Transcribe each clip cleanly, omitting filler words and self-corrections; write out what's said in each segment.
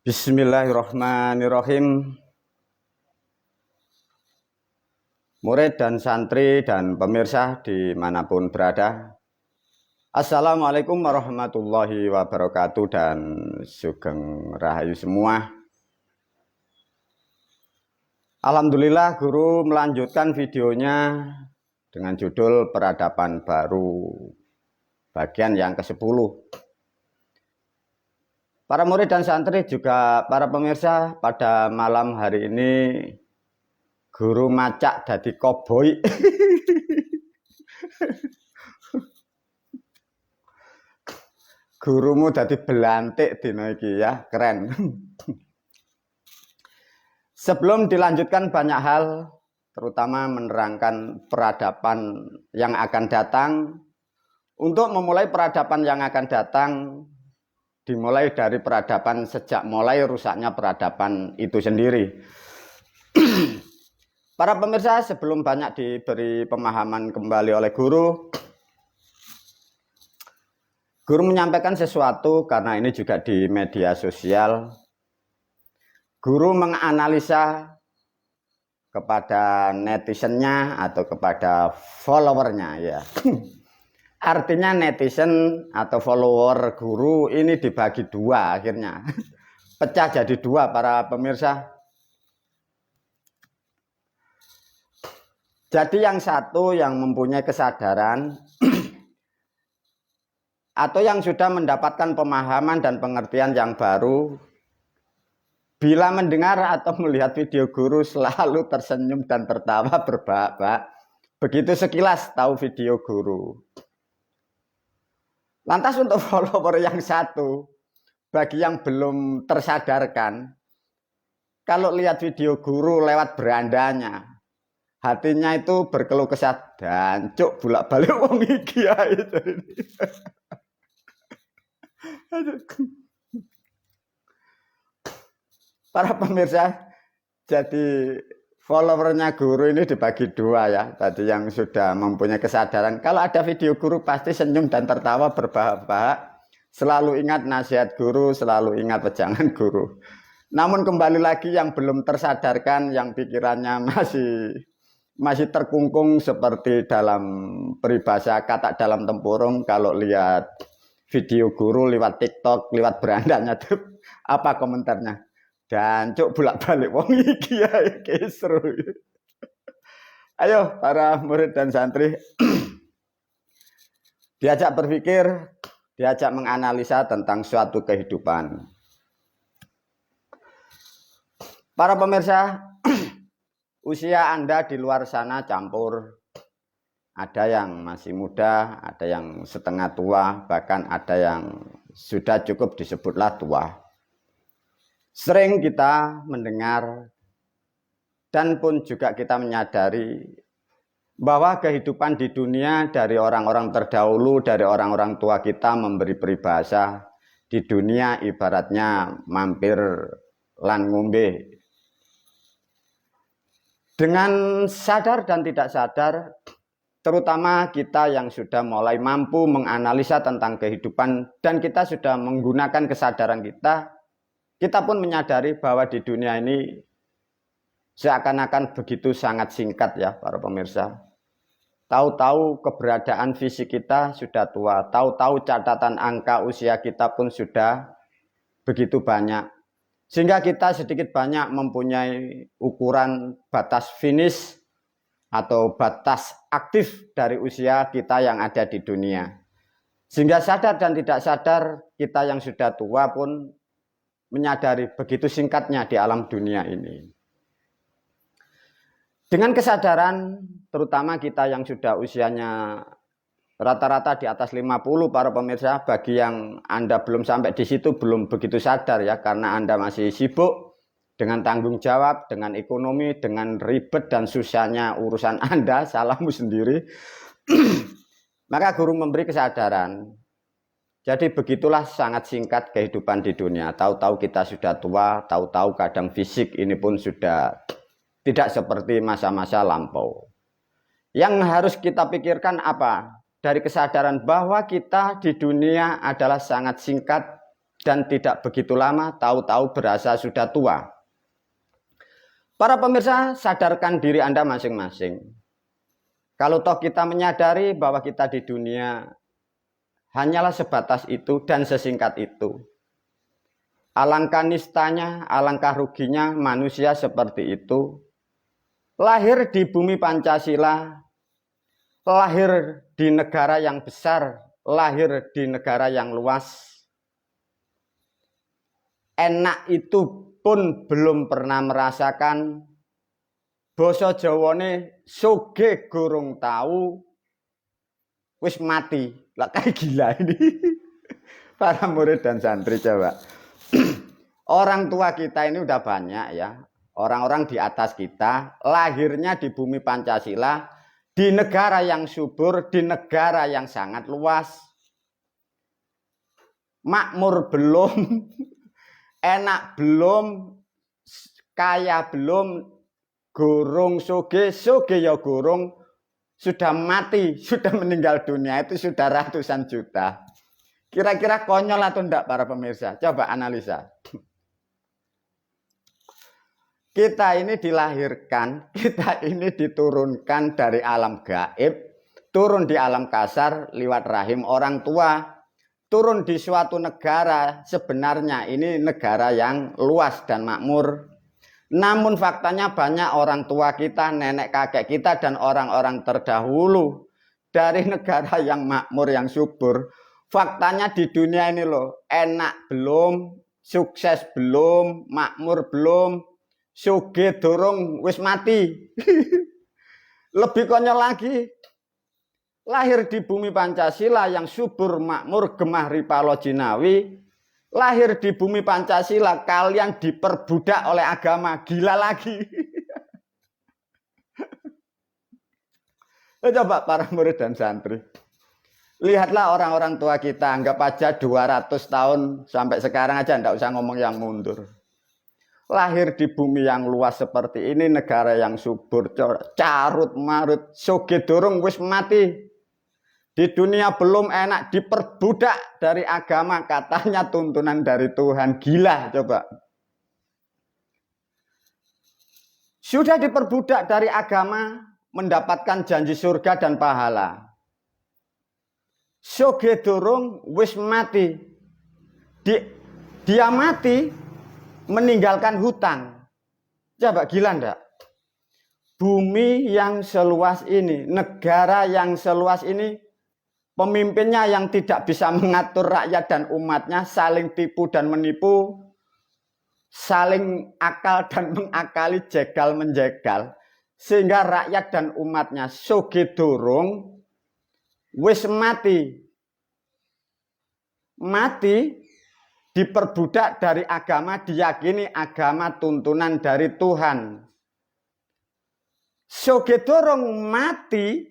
Bismillahirrahmanirrahim. Murid dan santri dan pemirsa dimanapun berada, Assalamualaikum warahmatullahi wabarakatuh dan sugeng rahayu semua. Alhamdulillah guru melanjutkan videonya dengan judul Peradaban Baru bagian yang ke-10. Para murid dan santri juga para pemirsa, pada malam hari ini guru macak dadi koboi. Gurumu dadi belantik dina iki ya, keren. Sebelum dilanjutkan banyak hal, terutama menerangkan peradaban yang akan datang. Untuk memulai peradaban yang akan datang, dimulai dari peradaban sejak mulai rusaknya peradaban itu sendiri. Para pemirsa, sebelum banyak diberi pemahaman kembali oleh guru menyampaikan sesuatu karena ini juga di media sosial. Guru menganalisa kepada netizennya atau kepada followernya ya. Artinya netizen atau follower guru ini dibagi dua akhirnya. Pecah jadi dua para pemirsa. Jadi yang satu yang mempunyai kesadaran atau yang sudah mendapatkan pemahaman dan pengertian yang baru, bila mendengar atau melihat video guru selalu tersenyum dan tertawa berbahak-bahak. Begitu sekilas tahu video guru. Lantas untuk follower yang satu, bagi yang belum tersadarkan, kalau lihat video guru lewat berandanya, hatinya itu berkeluh kesah, dancuk bolak-balik wong iki ae. Para pemirsa, jadi followernya guru ini dibagi dua ya. Tadi yang sudah mempunyai kesadaran, kalau ada video guru pasti senyum dan tertawa berbahak-bahak. Selalu ingat nasihat guru, selalu ingat wejangan guru. Namun kembali lagi yang belum tersadarkan, yang pikirannya masih terkungkung seperti dalam peribahasa kata dalam tempurung, kalau lihat video guru lewat TikTok, lewat berandanya tuh, apa komentarnya? Dancuk bolak-balik wong iki ya seru. Ayo para murid dan santri diajak berpikir, diajak menganalisa tentang suatu kehidupan. Para pemirsa, usia Anda di luar sana campur. Ada yang masih muda, ada yang setengah tua, bahkan ada yang sudah cukup disebutlah tua. Sering kita mendengar dan pun juga kita menyadari bahwa kehidupan di dunia dari orang-orang terdahulu, dari orang-orang tua kita memberi peribahasa, di dunia ibaratnya mampir lan ngombe. Dengan sadar dan tidak sadar, terutama kita yang sudah mulai mampu menganalisa tentang kehidupan dan kita sudah menggunakan kesadaran kita pun menyadari bahwa di dunia ini seakan-akan begitu sangat singkat ya para pemirsa. Tahu-tahu keberadaan fisik kita sudah tua, tahu-tahu catatan angka usia kita pun sudah begitu banyak. Sehingga kita sedikit banyak mempunyai ukuran batas finish atau batas aktif dari usia kita yang ada di dunia. Sehingga sadar dan tidak sadar kita yang sudah tua pun menyadari begitu singkatnya di alam dunia ini. Dengan kesadaran, terutama kita yang sudah usianya rata-rata di atas 50 para pemirsa, bagi yang Anda belum sampai di situ belum begitu sadar ya, karena Anda masih sibuk dengan tanggung jawab, dengan ekonomi, dengan ribet dan susahnya urusan Anda, salahmu sendiri. Maka guru memberi kesadaran. Jadi begitulah sangat singkat kehidupan di dunia. Tahu-tahu kita sudah tua, tahu-tahu kadang fisik ini pun sudah tidak seperti masa-masa lampau. Yang harus kita pikirkan apa? Dari kesadaran bahwa kita di dunia adalah sangat singkat, dan tidak begitu lama tahu-tahu berasa sudah tua. Para pemirsa, sadarkan diri Anda masing-masing. Kalau toh kita menyadari bahwa kita di dunia hanyalah sebatas itu dan sesingkat itu. Alangkah nistanya, alangkah ruginya manusia seperti itu. Lahir di bumi Pancasila, lahir di negara yang besar, lahir di negara yang luas. Enak itu pun belum pernah merasakan. Basa Jawane soge gorong tahu, wis mati. Lah kayak gila ini. Para murid dan santri coba. Orang tua kita ini udah banyak ya. Orang-orang di atas kita lahirnya di bumi Pancasila, di negara yang subur, di negara yang sangat luas. Makmur belum, enak belum, kaya belum, gorong soge, soge ya gorong, sudah mati, sudah meninggal dunia itu sudah ratusan juta. Kira-kira konyol atau enggak para pemirsa? Coba analisa. Kita ini dilahirkan, kita ini diturunkan dari alam gaib, turun di alam kasar lewat rahim orang tua, turun di suatu negara, sebenarnya ini negara yang luas dan makmur. Namun faktanya banyak orang tua kita, nenek kakek kita, dan orang-orang terdahulu dari negara yang makmur, yang subur. Faktanya di dunia ini loh, enak belum, sukses belum, makmur belum, suge dorong wis mati. Lebih konyol lagi, lahir di bumi Pancasila yang subur, makmur, gemah ripalo jinawi. Lahir di bumi Pancasila, kalian diperbudak oleh agama. Gila lagi. Coba para murid dan santri. Lihatlah orang-orang tua kita, anggap aja 200 tahun sampai sekarang aja, enggak usah ngomong yang mundur. Lahir di bumi yang luas seperti ini, negara yang subur, carut marut, soge dorong wis mati. Di dunia belum enak, diperbudak dari agama, katanya tuntunan dari Tuhan. Gila coba. Sudah diperbudak dari agama, mendapatkan janji surga dan pahala. Soge dorong wis mati. Dia mati meninggalkan hutang. Coba gila ndak? Bumi yang seluas ini, negara yang seluas ini, pemimpinnya yang tidak bisa mengatur rakyat dan umatnya, saling tipu dan menipu, saling akal dan mengakali, jegal menjegal, sehingga rakyat dan umatnya soge dorong wis mati. Mati diperbudak dari agama, diyakini agama tuntunan dari Tuhan. Soge dorong mati,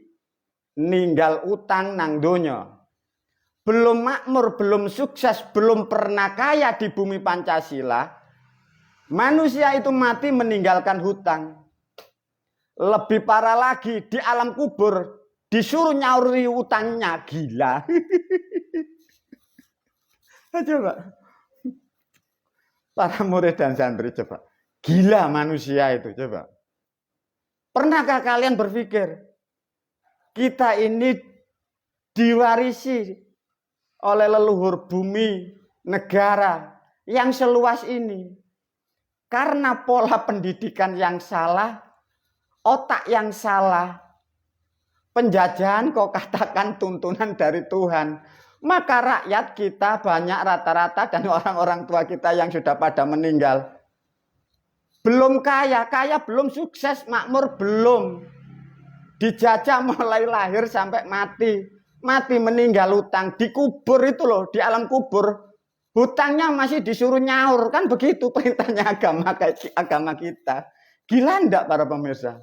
ninggal utang nang donya. Belum makmur, belum sukses, belum pernah kaya di bumi Pancasila. Manusia itu mati meninggalkan hutang. Lebih parah lagi, di alam kubur disuruh nyauri utangnya. Gila. Coba. Para murid dan santri coba. Gila manusia itu coba. Pernahkah kalian berpikir kita ini diwarisi oleh leluhur bumi, negara yang seluas ini? Karena pola pendidikan yang salah, otak yang salah, penjajahan kok katakan tuntunan dari Tuhan. Maka rakyat kita banyak rata-rata dan orang-orang tua kita yang sudah pada meninggal. Belum kaya, kaya belum, sukses, makmur belum. Dijajah mulai lahir sampai mati. Mati meninggal hutang. Dikubur itu loh, di alam kubur. Hutangnya masih disuruh nyaur. Kan begitu perintahnya agama kita. Gila enggak para pemirsa?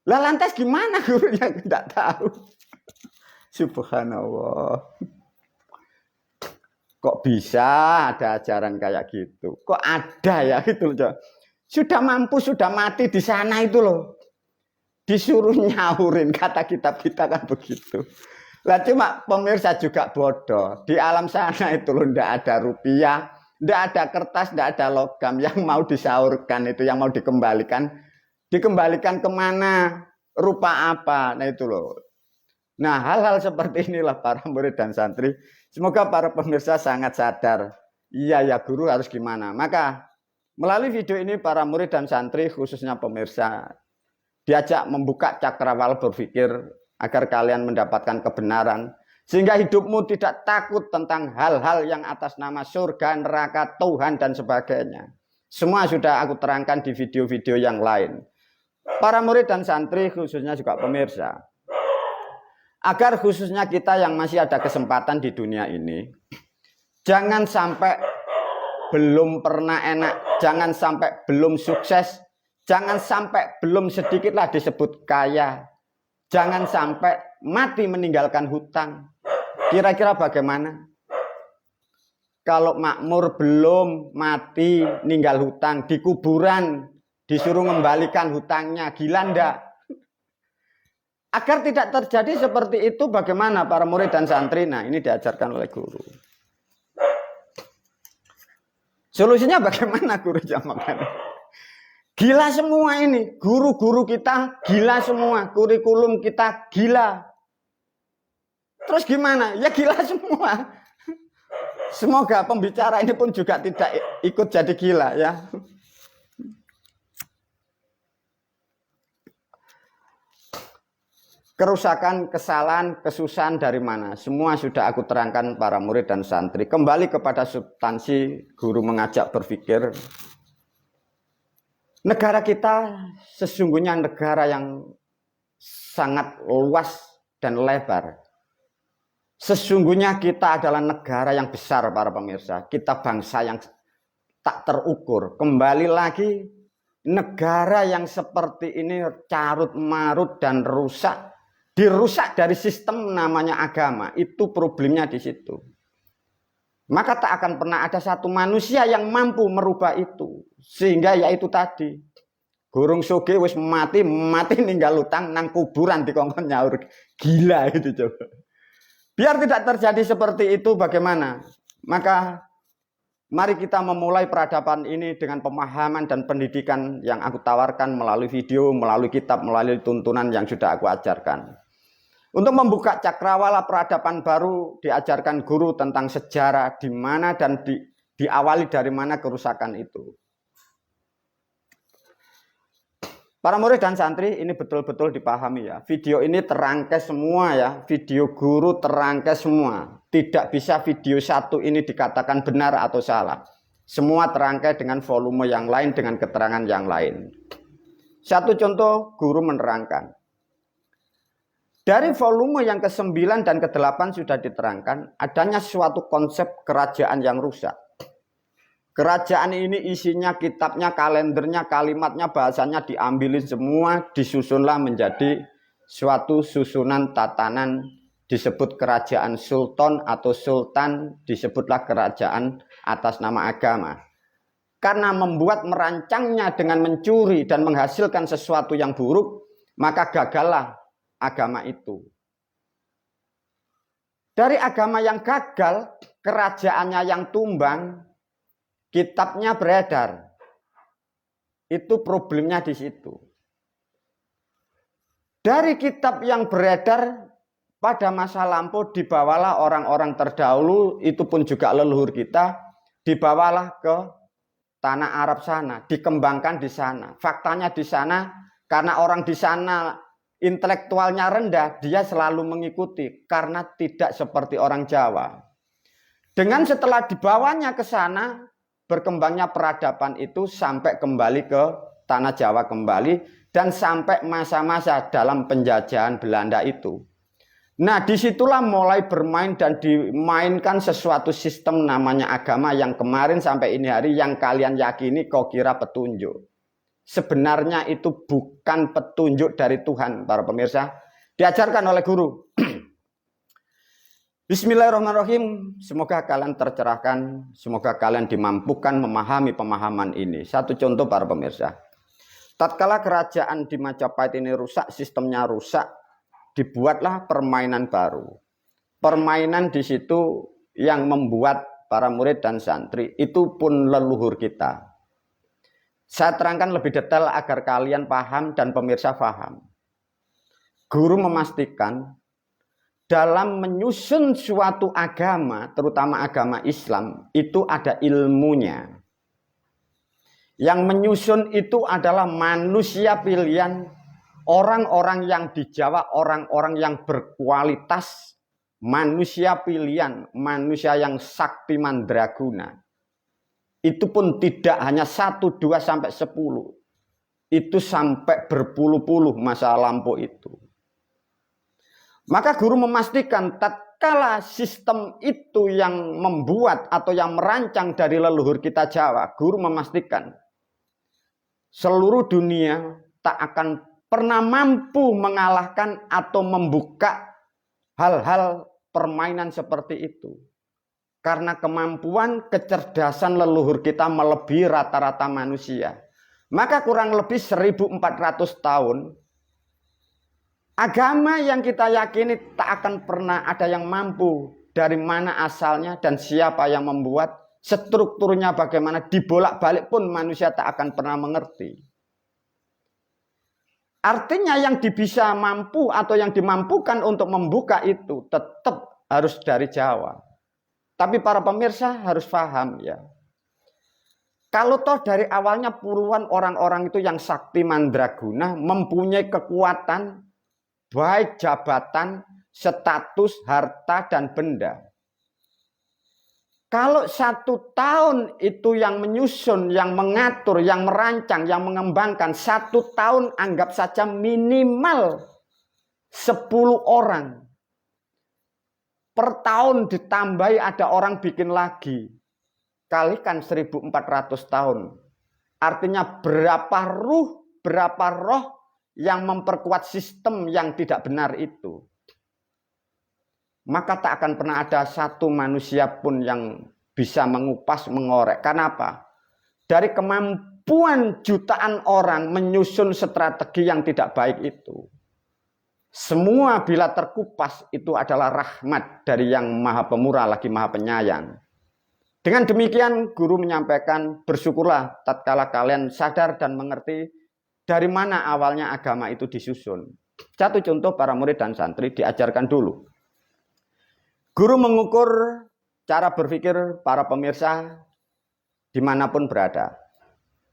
Lah lantas gimana gurunya? Enggak tahu. Subhanallah. Kok bisa ada ajaran kayak gitu? Kok ada ya gitu loh. Sudah mampu, sudah mati di sana itu loh. Disuruh nyaurin, kata kitab kita kan begitu. Lah cuma pemirsa juga bodoh. Di alam sana itu loh ndak ada rupiah, ndak ada kertas, ndak ada logam yang mau disaurkan itu, yang mau dikembalikan. Dikembalikan kemana? Rupa apa? Nah itu loh. Nah hal-hal seperti inilah para murid dan santri. Semoga para pemirsa sangat sadar. Iya ya guru harus gimana. Maka melalui video ini para murid dan santri khususnya pemirsa diajak membuka cakrawala berpikir agar kalian mendapatkan kebenaran. Sehingga hidupmu tidak takut tentang hal-hal yang atas nama surga, neraka, Tuhan, dan sebagainya. Semua sudah aku terangkan di video-video yang lain. Para murid dan santri khususnya juga pemirsa. Agar khususnya kita yang masih ada kesempatan di dunia ini. Jangan sampai belum pernah enak. Jangan sampai belum sukses. Jangan sampai belum sedikitlah disebut kaya. Jangan sampai mati meninggalkan hutang. Kira-kira bagaimana? Kalau makmur belum mati ninggal hutang, di kuburan disuruh mengembalikan hutangnya, gila ndak? Agar tidak terjadi seperti itu bagaimana para murid dan santri? Nah ini diajarkan oleh guru. Solusinya bagaimana guru jamakan? Gila semua ini, guru-guru kita gila semua, kurikulum kita gila. Terus gimana? Ya gila semua. Semoga pembicara ini pun juga tidak ikut jadi gila ya. Kerusakan, kesalahan, kesusahan dari mana? Semua sudah aku terangkan para murid dan santri. Kembali kepada substansi guru mengajak berpikir. Negara kita sesungguhnya negara yang sangat luas dan lebar. Sesungguhnya kita adalah negara yang besar para pemirsa. Kita bangsa yang tak terukur. Kembali lagi, negara yang seperti ini carut marut dan rusak. Dirusak dari sistem namanya agama. Itu problemnya di situ. Maka tak akan pernah ada satu manusia yang mampu merubah itu. Sehingga yaitu tadi. Gurung soge wis mati ninggal utang nang kuburan dikongkon nyaur. Gila itu coba. Biar tidak terjadi seperti itu bagaimana? Maka mari kita memulai peradaban ini dengan pemahaman dan pendidikan yang aku tawarkan melalui video, melalui kitab, melalui tuntunan yang sudah aku ajarkan. Untuk membuka cakrawala peradaban baru diajarkan guru tentang sejarah di mana dan diawali dari mana kerusakan itu. Para murid dan santri ini betul-betul dipahami ya. Video ini terangkai semua ya. Video guru terangkai semua. Tidak bisa video satu ini dikatakan benar atau salah. Semua terangkai dengan volume yang lain, dengan keterangan yang lain. Satu contoh guru menerangkan. Dari volume yang ke-9 dan ke-8 sudah diterangkan adanya suatu konsep kerajaan yang rusak. Kerajaan ini isinya kitabnya, kalendernya, kalimatnya, bahasanya diambilin semua, disusunlah menjadi suatu susunan tatanan disebut kerajaan sultan atau sultan, disebutlah kerajaan atas nama agama. Karena merancangnya dengan mencuri dan menghasilkan sesuatu yang buruk, maka gagallah agama itu. Dari agama yang gagal, kerajaannya yang tumbang, kitabnya beredar. Itu problemnya di situ. Dari kitab yang beredar pada masa lampau dibawalah orang-orang terdahulu, itu pun juga leluhur kita, dibawalah ke tanah Arab sana, dikembangkan di sana. Faktanya di sana, karena orang di sana intelektualnya rendah, dia selalu mengikuti karena tidak seperti orang Jawa. Dengan setelah dibawanya ke sana, berkembangnya peradaban itu sampai kembali ke tanah Jawa kembali dan sampai masa-masa dalam penjajahan Belanda itu. Nah, disitulah mulai bermain dan dimainkan sesuatu sistem namanya agama yang kemarin sampai ini hari yang kalian yakini kok kira petunjuk. Sebenarnya itu bukan petunjuk dari Tuhan, para pemirsa. Diajarkan oleh guru. Bismillahirrahmanirrahim. Semoga kalian tercerahkan. Semoga kalian dimampukan memahami pemahaman ini. Satu contoh para pemirsa. Tatkala kerajaan di Majapahit ini rusak, sistemnya rusak, dibuatlah permainan baru. permainan di situ yang membuat para murid dan santri itu pun leluhur kita. Saya terangkan lebih detail agar kalian paham dan pemirsa paham. Guru memastikan dalam menyusun suatu agama, terutama agama Islam, itu ada ilmunya. Yang menyusun itu adalah manusia pilihan, orang-orang yang dijawab, orang-orang yang berkualitas, manusia pilihan, manusia yang sakti mandraguna. Itu pun tidak hanya 1, 2, sampai 10. Itu sampai berpuluh-puluh masa lampau itu. Maka guru memastikan tatkala sistem itu yang membuat atau yang merancang dari leluhur kita Jawa, guru memastikan seluruh dunia tak akan pernah mampu mengalahkan atau membuka hal-hal permainan seperti itu. Karena kemampuan kecerdasan leluhur kita melebihi rata-rata manusia. Maka kurang lebih 1400 tahun, agama yang kita yakini tak akan pernah ada yang mampu dari mana asalnya dan siapa yang membuat, strukturnya bagaimana, dibolak-balik pun manusia tak akan pernah mengerti. Artinya yang bisa mampu atau yang dimampukan untuk membuka itu tetap harus dari Jawa. Tapi para pemirsa harus paham ya. Kalau toh dari awalnya puluhan orang-orang itu yang sakti mandraguna, mempunyai kekuatan, baik jabatan, status, harta, dan benda. Kalau 1 tahun itu yang menyusun, yang mengatur, yang merancang, yang mengembangkan, 1 tahun anggap saja minimal 10 orang. Per tahun ditambahi ada orang bikin lagi. Kalikan 1400 tahun. Artinya berapa roh yang memperkuat sistem yang tidak benar itu. Maka tak akan pernah ada satu manusia pun yang bisa mengupas, mengorek. Kenapa? Dari kemampuan jutaan orang menyusun strategi yang tidak baik itu. Semua bila terkupas itu adalah rahmat dari yang maha pemurah lagi maha penyayang. Dengan demikian guru menyampaikan bersyukurlah tatkala kalian sadar dan mengerti dari mana awalnya agama itu disusun. Satu contoh para murid dan santri diajarkan dulu. Guru mengukur cara berpikir para pemirsa dimanapun berada.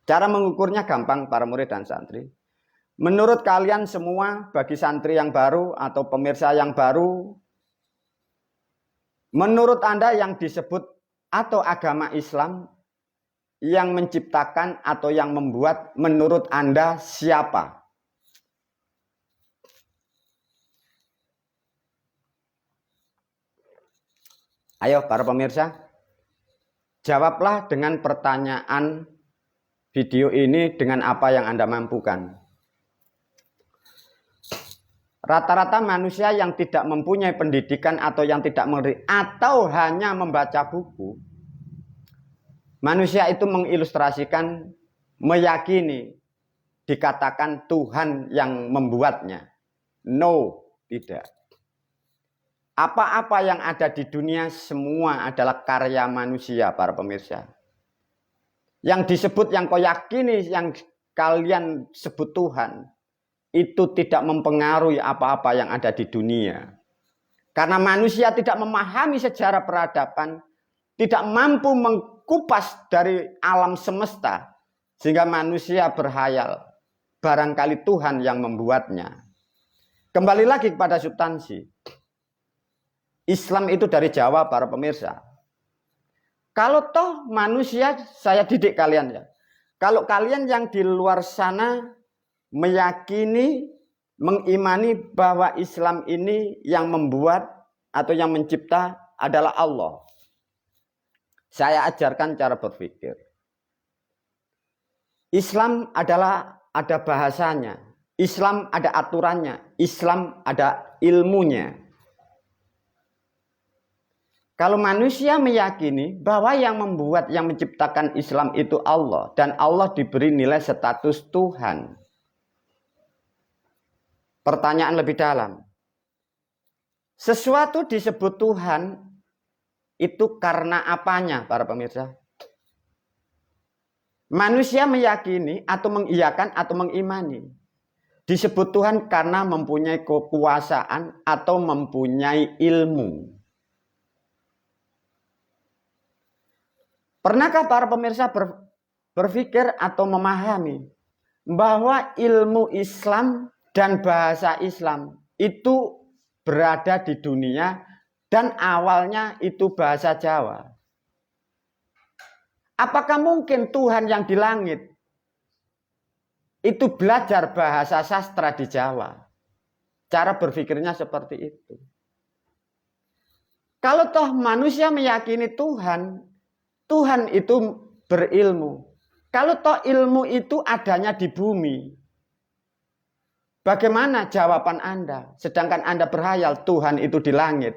Cara mengukurnya gampang para murid dan santri. Menurut kalian semua, bagi santri yang baru atau pemirsa yang baru, menurut Anda yang disebut atau agama Islam yang menciptakan atau yang membuat, menurut Anda siapa? Ayo para pemirsa, jawablah dengan pertanyaan video ini dengan apa yang Anda mampukan. Rata-rata manusia yang tidak mempunyai pendidikan atau yang tidak mengerti atau hanya membaca buku, manusia itu mengilustrasikan, meyakini, dikatakan Tuhan yang membuatnya. No, tidak. Apa-apa yang ada di dunia semua adalah karya manusia, para pemirsa. Yang disebut, yang kau yakini, yang kalian sebut Tuhan, itu tidak mempengaruhi apa-apa yang ada di dunia. Karena manusia tidak memahami sejarah peradaban, tidak mampu mengkupas dari alam semesta, sehingga manusia berhayal, barangkali Tuhan yang membuatnya. Kembali lagi kepada substansi. Islam itu dari Jawa para pemirsa. Kalau toh manusia, saya didik kalian ya. Kalau kalian yang di luar sana meyakini, mengimani bahwa Islam ini yang membuat atau yang mencipta adalah Allah. Saya ajarkan cara berpikir. Islam adalah ada bahasanya. Islam ada aturannya. Islam ada ilmunya. Kalau manusia meyakini bahwa yang membuat, yang menciptakan Islam itu Allah. Dan Allah diberi nilai status Tuhan. Pertanyaan lebih dalam. Sesuatu disebut Tuhan itu karena apanya, para pemirsa? Manusia meyakini atau mengiyakan atau mengimani. Disebut Tuhan karena mempunyai kekuasaan atau mempunyai ilmu. Pernahkah para pemirsa berpikir atau memahami bahwa ilmu Islam dan bahasa Islam itu berada di dunia dan awalnya itu bahasa Jawa? Apakah mungkin Tuhan yang di langit itu belajar bahasa sastra di Jawa? Cara berpikirnya seperti itu. Kalau toh manusia meyakini Tuhan, Tuhan itu berilmu. Kalau toh ilmu itu adanya di bumi, bagaimana jawaban Anda? Sedangkan Anda berhayal Tuhan itu di langit.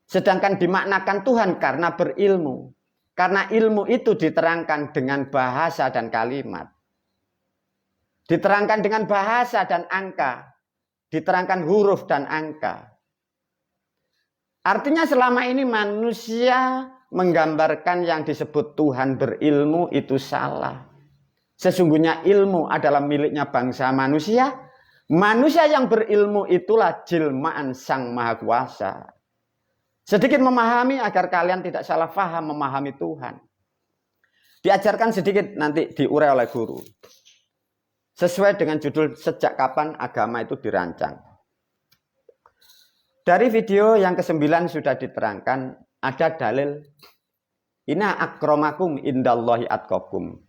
Sedangkan dimaknakan Tuhan karena berilmu. Karena ilmu itu diterangkan dengan bahasa dan kalimat. Diterangkan dengan bahasa dan angka. Diterangkan huruf dan angka. Artinya selama ini manusia menggambarkan yang disebut Tuhan berilmu itu salah. Sesungguhnya ilmu adalah miliknya bangsa manusia. Manusia yang berilmu itulah jelmaan Sang Maha Kuasa. Sedikit memahami agar kalian tidak salah paham memahami Tuhan. Diajarkan sedikit nanti diurai oleh guru. Sesuai dengan judul sejak kapan agama itu dirancang. Dari video yang ke-9 sudah diterangkan ada dalil inna akramakum indallahi atqakum.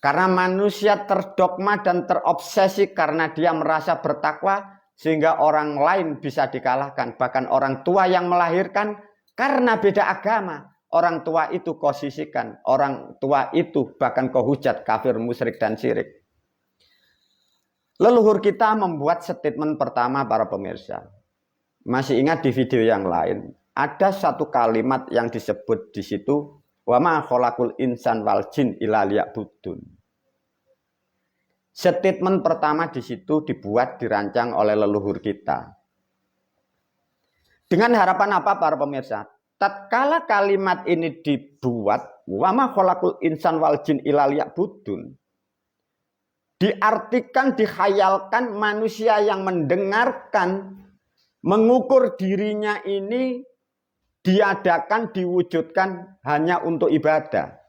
Karena manusia terdogma dan terobsesi karena dia merasa bertakwa, sehingga orang lain bisa dikalahkan. Bahkan orang tua yang melahirkan karena beda agama. Orang tua itu kau sisihkan. Orang tua itu bahkan kau hujat kafir, musyrik dan syirik. Leluhur kita membuat statement pertama para pemirsa. Masih ingat di video yang lain. Ada satu kalimat yang disebut di situ. Wa ma khalaqul insan wal jin illa liya'budun. Statement pertama di situ dibuat, dirancang oleh leluhur kita. Dengan harapan apa para pemirsa? Tatkala kalimat ini dibuat, wa ma khalaqul insan wal jin illa liya'budun, diartikan, dikhayalkan manusia yang mendengarkan, mengukur dirinya ini diadakan, diwujudkan hanya untuk ibadah.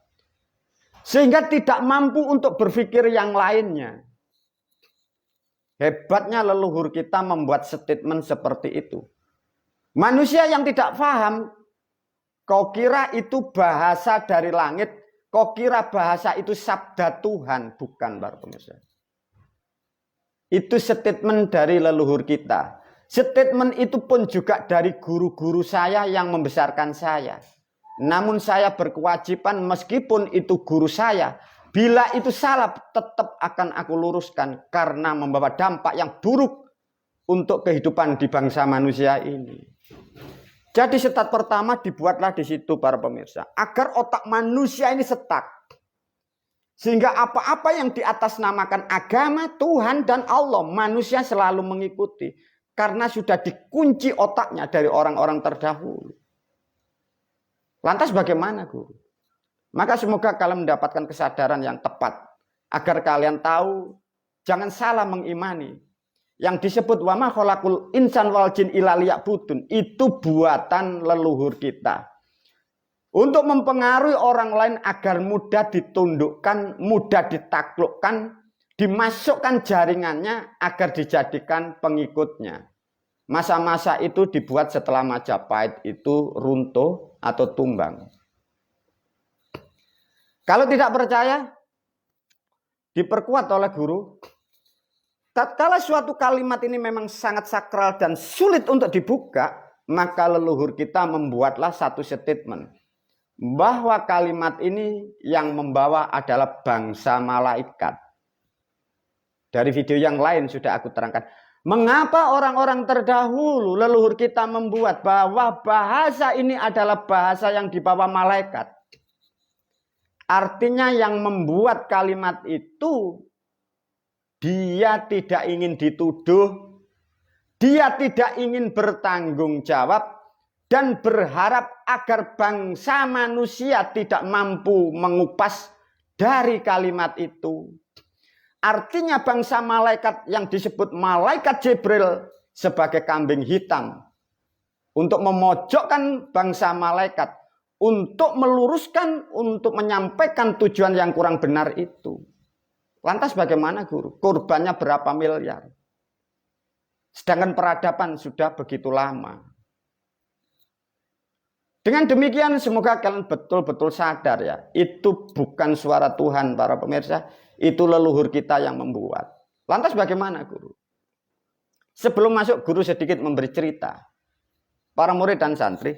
Sehingga tidak mampu untuk berpikir yang lainnya. Hebatnya leluhur kita membuat statement seperti itu. Manusia yang tidak paham, kau kira itu bahasa dari langit, kau kira bahasa itu sabda Tuhan. Bukan, para pemirsa. Itu statement dari leluhur kita. Statement itu pun juga dari guru-guru saya yang membesarkan saya. Namun saya berkewajiban meskipun itu guru saya, bila itu salah tetap akan aku luruskan karena membawa dampak yang buruk untuk kehidupan di bangsa manusia ini. Jadi start pertama dibuatlah di situ para pemirsa, agar otak manusia ini setak. Sehingga apa-apa yang diatasnamakan agama, Tuhan dan Allah, manusia selalu mengikuti karena sudah dikunci otaknya dari orang-orang terdahulu. Lantas bagaimana, guru? Maka semoga kalian mendapatkan kesadaran yang tepat. Agar kalian tahu, jangan salah mengimani. Yang disebut wa ma khalaqul insan wal jin illa liya'budun, itu buatan leluhur kita. Untuk mempengaruhi orang lain agar mudah ditundukkan, mudah ditaklukkan, dimasukkan jaringannya agar dijadikan pengikutnya. Masa-masa itu dibuat setelah Majapahit itu runtuh atau tumbang. Kalau tidak percaya, diperkuat oleh guru. Tatkala suatu kalimat ini memang sangat sakral dan sulit untuk dibuka, maka leluhur kita membuatlah satu statement. Bahwa kalimat ini yang membawa adalah bangsa malaikat. Dari video yang lain sudah aku terangkan. Mengapa orang-orang terdahulu leluhur kita membuat bahwa bahasa ini adalah bahasa yang dibawa malaikat. Artinya yang membuat kalimat itu dia tidak ingin dituduh, Dia tidak ingin bertanggung jawab dan berharap agar bangsa manusia tidak mampu mengupas dari kalimat itu. Artinya bangsa malaikat yang disebut malaikat Jibril sebagai kambing hitam untuk memojokkan bangsa malaikat, untuk meluruskan, untuk menyampaikan tujuan yang kurang benar itu. Lantas bagaimana guru? Korbannya berapa miliar? Sedangkan peradaban sudah begitu lama. Dengan demikian semoga kalian betul-betul sadar ya, itu bukan suara Tuhan para pemirsa, itu leluhur kita yang membuat. Lantas bagaimana guru? Sebelum masuk guru sedikit memberi cerita. Para murid dan santri,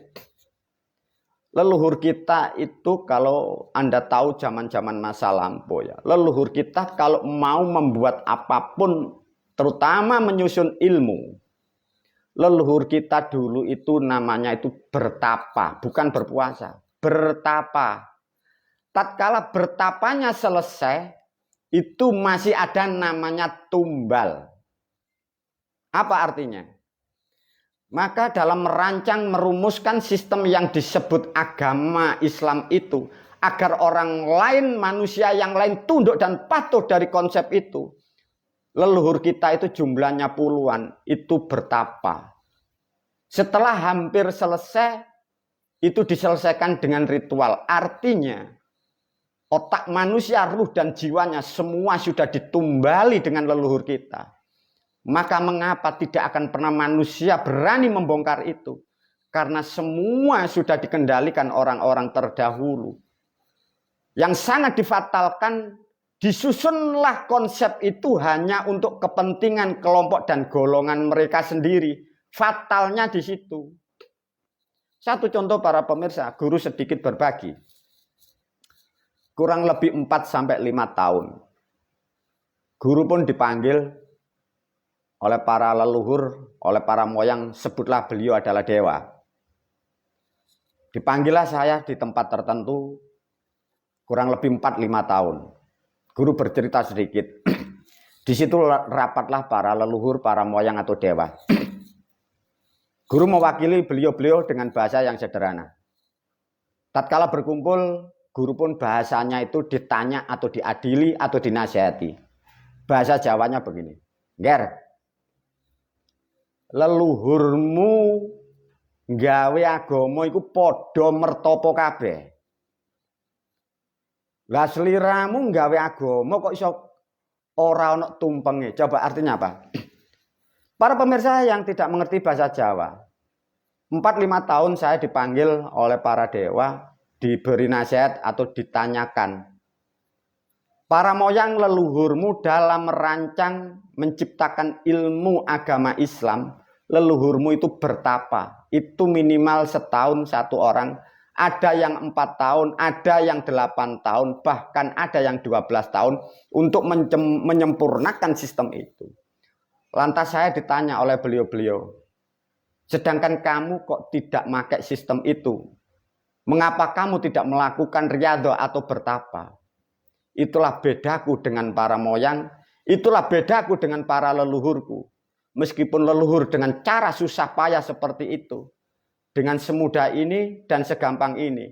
leluhur kita itu kalau Anda tahu zaman-zaman masa lampau ya, leluhur kita kalau mau membuat apapun, terutama menyusun ilmu, leluhur kita dulu itu namanya itu bertapa, bukan berpuasa, bertapa. Tatkala bertapanya selesai, itu masih ada namanya tumbal. Apa artinya? Maka dalam merancang, merumuskan sistem yang disebut agama Islam itu, agar orang lain, manusia yang lain tunduk dan patuh dari konsep itu, leluhur kita itu jumlahnya puluhan, itu bertapa. Setelah hampir selesai, itu diselesaikan dengan ritual. Artinya, otak manusia, ruh dan jiwanya semua sudah ditumbali dengan leluhur kita. Maka mengapa tidak akan pernah manusia berani membongkar itu? Karena semua sudah dikendalikan orang-orang terdahulu. Yang sangat difatalkan, disusunlah konsep itu hanya untuk kepentingan kelompok dan golongan mereka sendiri. Fatalnya di situ. Satu contoh para pemirsa, guru sedikit berbagi. Kurang lebih 4-5 tahun. Guru pun dipanggil oleh para leluhur, oleh para moyang, sebutlah beliau adalah dewa. Dipanggillah saya di tempat tertentu, kurang lebih 4-5 tahun. Guru bercerita sedikit. Di situ rapatlah para leluhur, para moyang atau dewa. Guru mewakili beliau-beliau dengan bahasa yang sederhana. Tatkala berkumpul, guru pun bahasanya itu ditanya atau diadili atau dinasihati. Bahasa Jawanya begini. Ger, leluhurmu gawe agama iku padha mertapa kabeh. Lah sliramu gawe agama kok iso ora ana tumpenge. Coba artinya apa? Para pemirsa yang tidak mengerti bahasa Jawa, 4-5 tahun saya dipanggil oleh para dewa, diberi nasihat atau ditanyakan. Para moyang leluhurmu dalam merancang menciptakan ilmu agama Islam, leluhurmu itu bertapa. Itu minimal setahun satu orang. Ada yang 4 tahun, ada yang 8 tahun, bahkan ada yang 12 tahun untuk menyempurnakan sistem itu. Lantas saya ditanya oleh beliau-beliau, sedangkan kamu kok tidak pakai sistem itu? Mengapa kamu tidak melakukan riyadhah atau bertapa? Itulah bedaku dengan para moyang, itulah bedaku dengan para leluhurku. Meskipun leluhur dengan cara susah payah seperti itu, dengan semudah ini dan segampang ini,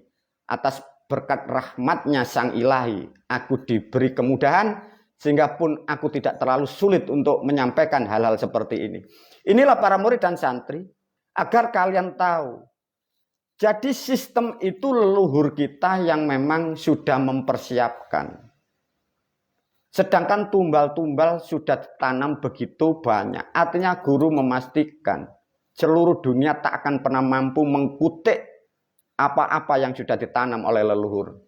atas berkat rahmatnya Sang Ilahi, aku diberi kemudahan, sehingga pun aku tidak terlalu sulit untuk menyampaikan hal-hal seperti ini. Inilah para murid dan santri, agar kalian tahu, jadi sistem itu leluhur kita yang memang sudah mempersiapkan. Sedangkan tumbal-tumbal sudah ditanam begitu banyak. Artinya guru memastikan seluruh dunia tak akan pernah mampu mengkutik apa-apa yang sudah ditanam oleh leluhur.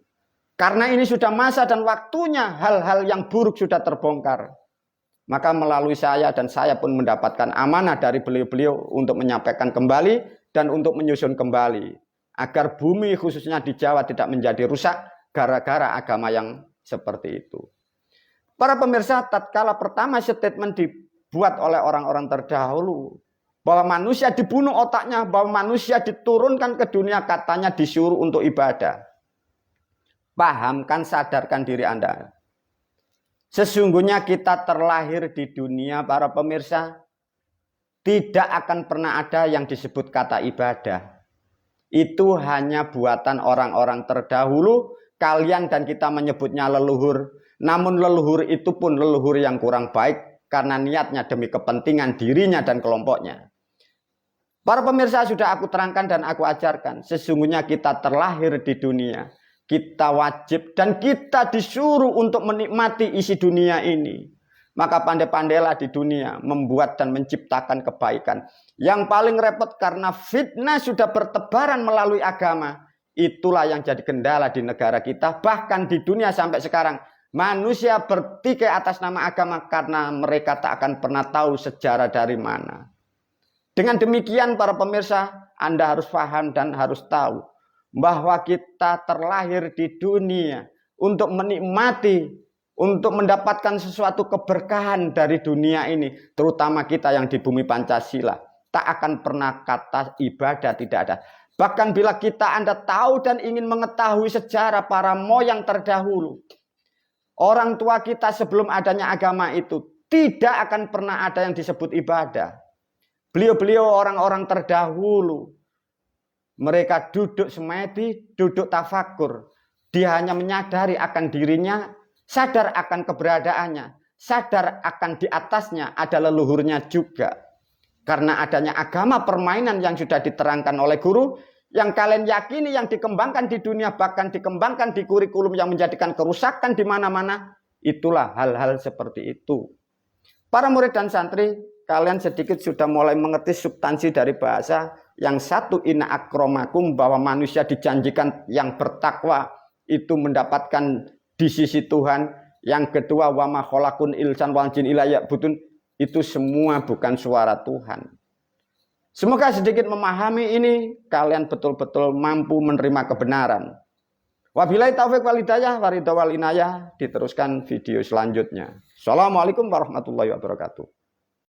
Karena ini sudah masa dan waktunya hal-hal yang buruk sudah terbongkar. Maka melalui saya dan saya pun mendapatkan amanah dari beliau-beliau untuk menyampaikan kembali dan untuk menyusun kembali. Agar bumi khususnya di Jawa tidak menjadi rusak gara-gara agama yang seperti itu. Para pemirsa, tatkala pertama statement dibuat oleh orang-orang terdahulu bahwa manusia dibunuh otaknya, bahwa manusia diturunkan ke dunia katanya disuruh untuk ibadah. Pahamkan, sadarkan diri Anda. Sesungguhnya kita terlahir di dunia para pemirsa tidak akan pernah ada yang disebut kata ibadah. Itu hanya buatan orang-orang terdahulu. Kalian dan kita menyebutnya leluhur. Namun leluhur itu pun leluhur yang kurang baik karena niatnya demi kepentingan dirinya dan kelompoknya. Para pemirsa, sudah aku terangkan dan aku ajarkan. Sesungguhnya kita terlahir di dunia. Kita wajib dan kita disuruh untuk menikmati isi dunia ini. Maka pandai-pandailah di dunia membuat dan menciptakan kebaikan. Yang paling repot karena fitnah sudah bertebaran melalui agama. Itulah yang jadi kendala di negara kita. Bahkan di dunia sampai sekarang. Manusia bertikai atas nama agama karena mereka tak akan pernah tahu sejarah dari mana. Dengan demikian para pemirsa, Anda harus paham dan harus tahu bahwa kita terlahir di dunia untuk menikmati, untuk mendapatkan sesuatu keberkahan dari dunia ini, terutama kita yang di bumi Pancasila. Tak akan pernah kata ibadah tidak ada. Bahkan bila kita Anda tahu dan ingin mengetahui sejarah para moyang terdahulu, orang tua kita sebelum adanya agama itu tidak akan pernah ada yang disebut ibadah. Beliau-beliau orang-orang terdahulu, mereka duduk semedi, duduk tafakur. Dia hanya menyadari akan dirinya, sadar akan keberadaannya, sadar akan di atasnya ada leluhurnya juga. Karena adanya agama permainan yang sudah diterangkan oleh guru, yang kalian yakini yang dikembangkan di dunia, bahkan dikembangkan di kurikulum yang menjadikan kerusakan di mana-mana, itulah hal-hal seperti itu. Para murid dan santri, kalian sedikit sudah mulai mengerti substansi dari bahasa yang satu, inna akramakum, bahwa manusia dijanjikan yang bertakwa itu mendapatkan di sisi Tuhan. Yang kedua, wa ma khalaqun insan wal jin illa ya'budun, itu semua bukan suara Tuhan. Semoga sedikit memahami ini, kalian betul-betul mampu menerima kebenaran. Wabillahi taufiq wal hidayah, waridha wal inayah. Diteruskan video selanjutnya. Assalamualaikum warahmatullahi wabarakatuh.